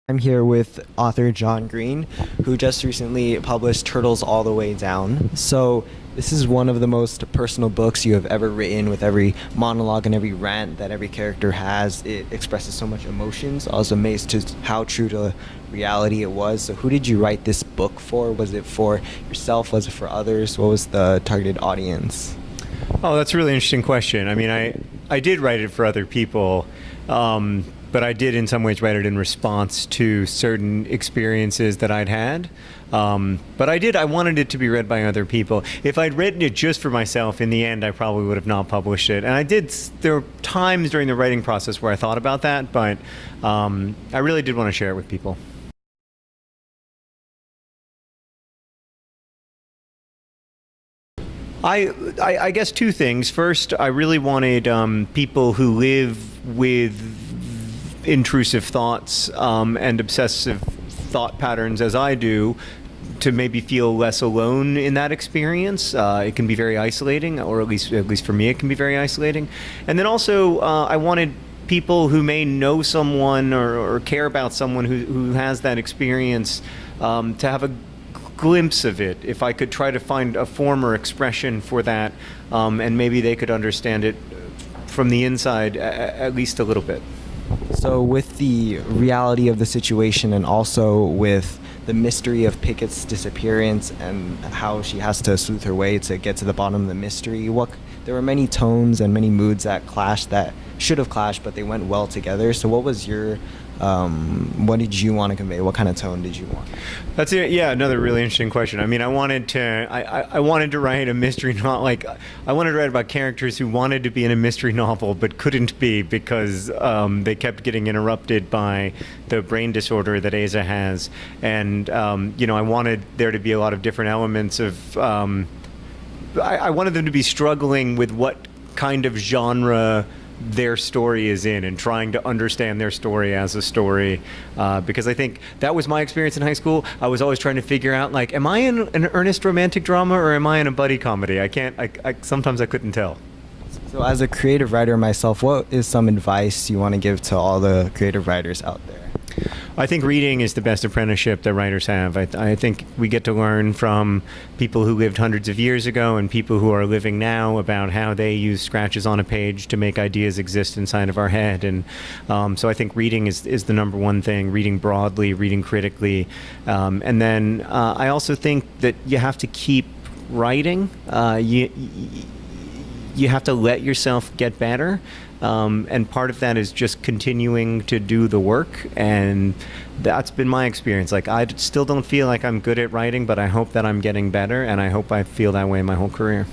I'm here with author John Green, who just recently published Turtles All the Way Down. So, this is one of the most personal books you have ever written, with every monologue and every rant that every character has. It expresses so much emotions. I was amazed to how true to reality it was. So, who did you write this book for? Was it for yourself? Was it for others? What was the targeted audience? Oh, that's a really interesting question. I mean, I did write it for other people, but I did in some ways write it in response to certain experiences that I'd had. But I wanted it to be read by other people. If I'd written it just for myself, in the end, I probably would have not published it. And there were times during the writing process where I thought about that, but I really did want to share it with people. I guess two things. First, I really wanted people who live with intrusive thoughts and obsessive thought patterns as I do to maybe feel less alone in that experience. It can be very isolating, or at least for me, it can be very isolating. And then also, I wanted people who may know someone or care about someone who has that experience to have a glimpse of it, if I could try to find a form or expression for that, and maybe they could understand it from the inside at least a little bit. So, with the reality of the situation and also with the mystery of Pickett's disappearance and how she has to sleuth her way to get to the bottom of the mystery, there were many tones and many moods that clashed, that should have clashed, but they went well together. So, what was your what did you want to convey? What kind of tone did you want? That's it. Yeah, another really interesting question. I mean, I wanted to write a mystery novel. Like, I wanted to write about characters who wanted to be in a mystery novel but couldn't be because they kept getting interrupted by the brain disorder that Asa has, and I wanted there to be a lot of different elements of. I wanted them to be struggling with what kind of genre their story is in, and trying to understand their story as a story, because I think that was my experience in high school. I was always trying to figure out, like, am I in an earnest romantic drama or am I in a buddy comedy? Sometimes I couldn't tell. So, as a creative writer myself, what is some advice you want to give to all the creative writers out there? I think reading is the best apprenticeship that writers have. I think we get to learn from people who lived hundreds of years ago and people who are living now about how they use scratches on a page to make ideas exist inside of our head. And so I think reading is the number one thing, reading broadly, reading critically. And then I also think that you have to keep writing. You have to let yourself get better. And part of that is just continuing to do the work, and that's been my experience. Like, I still don't feel like I'm good at writing, but I hope that I'm getting better, and I hope I feel that way my whole career.